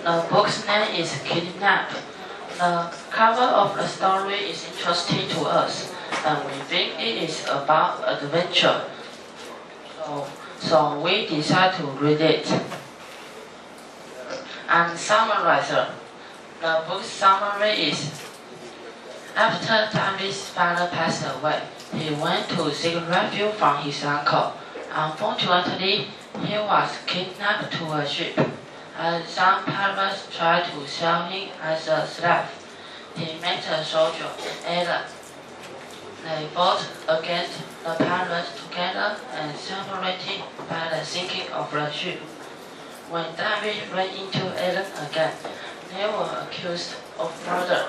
The book's name is Kidnap. The cover of the story is interesting to us, and we think it is about adventure. So we decide to read it. And summarizer. The book's summary is: after David's father passed away, he went to seek refuge from his uncle. Unfortunately, he was kidnapped to a ship, and some pirates tried to sell him as a slave. He met a soldier, Alan. They fought against the pirates together and separated by the sinking of the ship. When David ran into Alan again, they were accused of murder.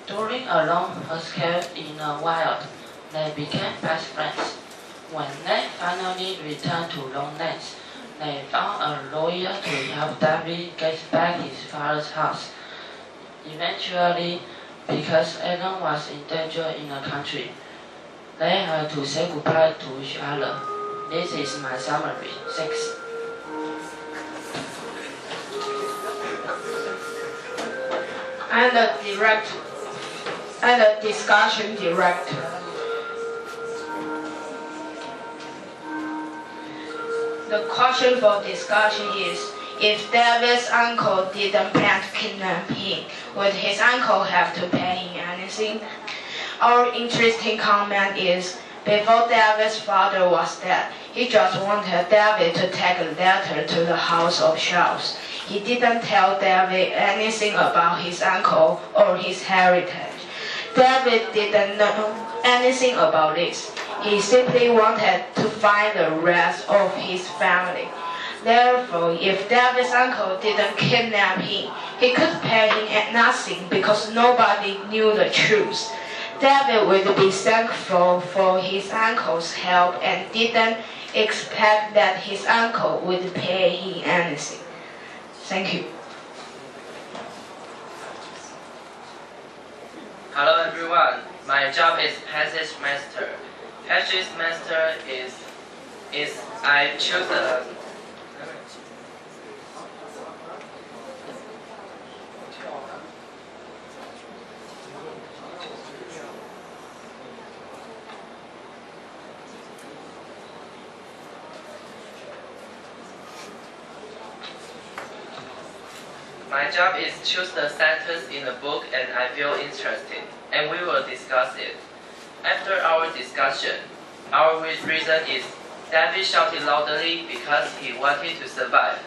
During a long escape in the wild, they became best friends. When they finally returned to Longlands, they found a lawyer to help David get back his father's house. Eventually, because Alan was in danger in the country, they had to say goodbye to each other. This is my summary. Thanks. And the discussion director. The question for discussion is: if David's uncle didn't plan to kidnap him, would his uncle have to pay him anything? Our interesting comment is: before David's father was dead, he just wanted David to take a letter to the House of Shells. He didn't tell David anything about his uncle or his heritage. David didn't know anything about this. He simply wanted to find the rest of his family. Therefore, if David's uncle didn't kidnap him, he could pay him nothing because nobody knew the truth. David would be thankful for his uncle's help and didn't expect that his uncle would pay him anything. Thank you. Hello everyone, my job is Passage Master. Passage Master is I choose a My job is choose the sentence in the book and I feel interested, and we will discuss it. After our discussion, our reason is David shouted loudly because he wanted to survive.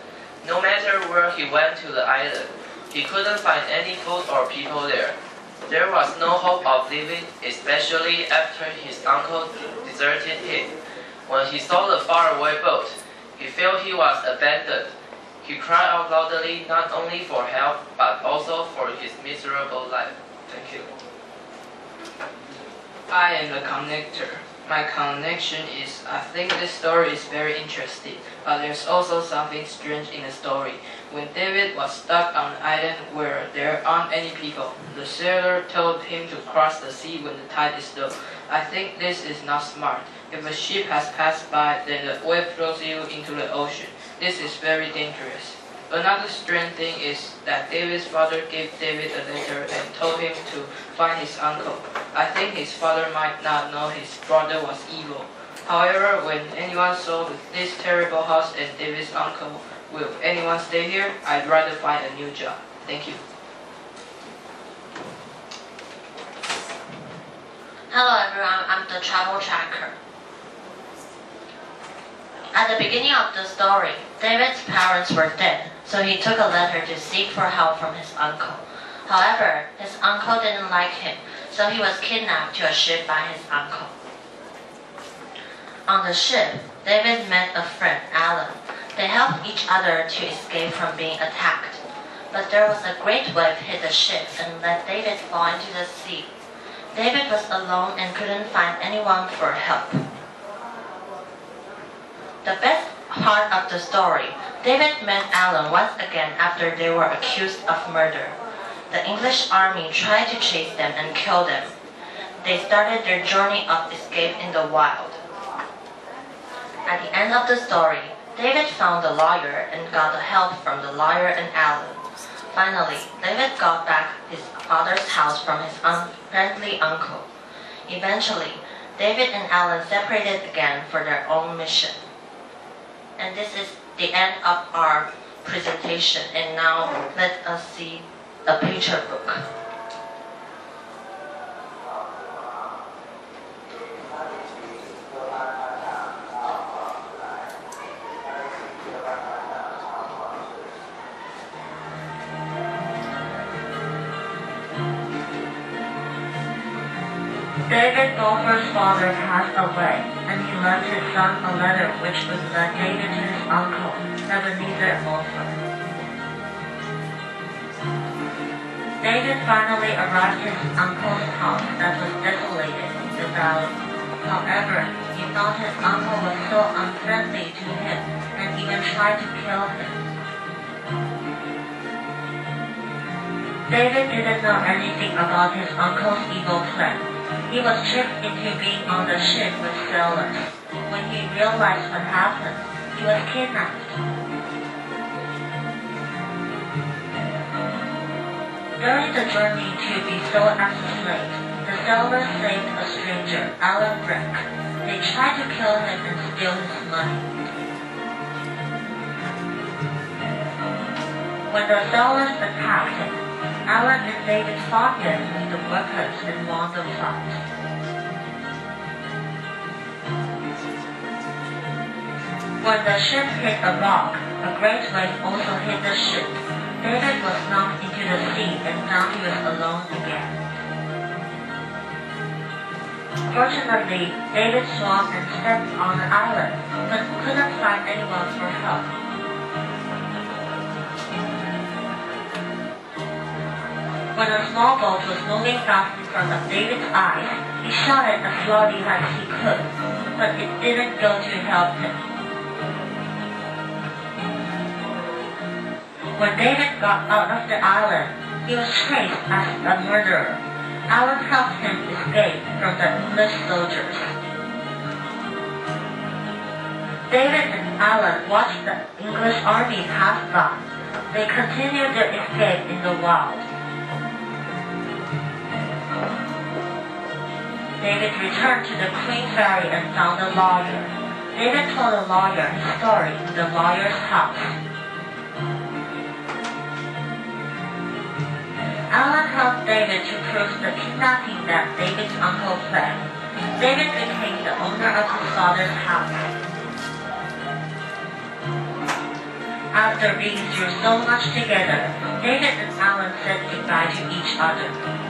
No matter where he went to the island, he couldn't find any food or people there. There was no hope of living, especially after his uncle deserted him. When he saw the faraway boat, he felt he was abandoned. He cried out loudly not only for help, but also for his miserable life. Thank you. I am the connector. My connection is, I think this story is very interesting, but there's also something strange in the story. When David was stuck on an island where there aren't any people, the sailor told him to cross the sea when the tide is low. I think this is not smart. If a ship has passed by, then the wave throws you into the ocean. This is very dangerous. Another strange thing is that David's father gave David a letter and told him to find his uncle. I think his father might not know his brother was evil. However, when anyone saw this terrible house and David's uncle, will anyone stay here? I'd rather find a new job. Thank you. Hello everyone, I'm the travel tracker. At the beginning of the story, David's parents were dead, so he took a letter to seek for help from his uncle. However, his uncle didn't like him, so he was kidnapped to a ship by his uncle. On the ship, David met a friend, Alan. They helped each other to escape from being attacked. But there was a great wave hit the ship and let David fall into the sea. David was alone and couldn't find anyone for help. The best part of the story, David met Alan once again after they were accused of murder. The English army tried to chase them and kill them. They started their journey of escape in the wild. At the end of the story, David found a lawyer and got the help from the lawyer and Alan. Finally, David got back his father's house from his unfriendly uncle. Eventually, David and Alan separated again for their own mission. And this is the end of our presentation. And now let us see a picture book. David Gopher's father passed away, and he left his son a letter which would lead David to his uncle, Ebenezer Gopher. David finally arrived at his uncle's house that was desolated in the valley. However, he thought his uncle was so unfriendly to him and even tried to kill him. David didn't know anything about his uncle's evil plan. He was tricked into being on the ship with sailors. When he realized what happened, he was kidnapped. During the journey to be sold as a slave, the sailors saved a stranger, Alan Breck. They tried to kill him and steal his money. When the sailors attacked him, Alan and David fought them with the weapons and won the fight. When the ship hit a rock, a great wave also hit the ship. David was knocked into the sea and found he was alone again. Fortunately, David swam and stepped on an island, but couldn't find anyone for help. When a small boat was moving fast in front of David's eyes, he shouted as loudly as he could, but it didn't go to help him. When David got out of the island, he was traced as a murderer. Alan helped him escape from the English soldiers. David and Alan watched the English army pass by. They continued their escape in the wild. David returned to the Queen Ferry and found a lawyer. David told the lawyer his story in the lawyer's house. Alan helped David to prove the kidnapping that David's uncle planned. David became the owner of his father's house. After being through so much together, David and Alan said goodbye to each other.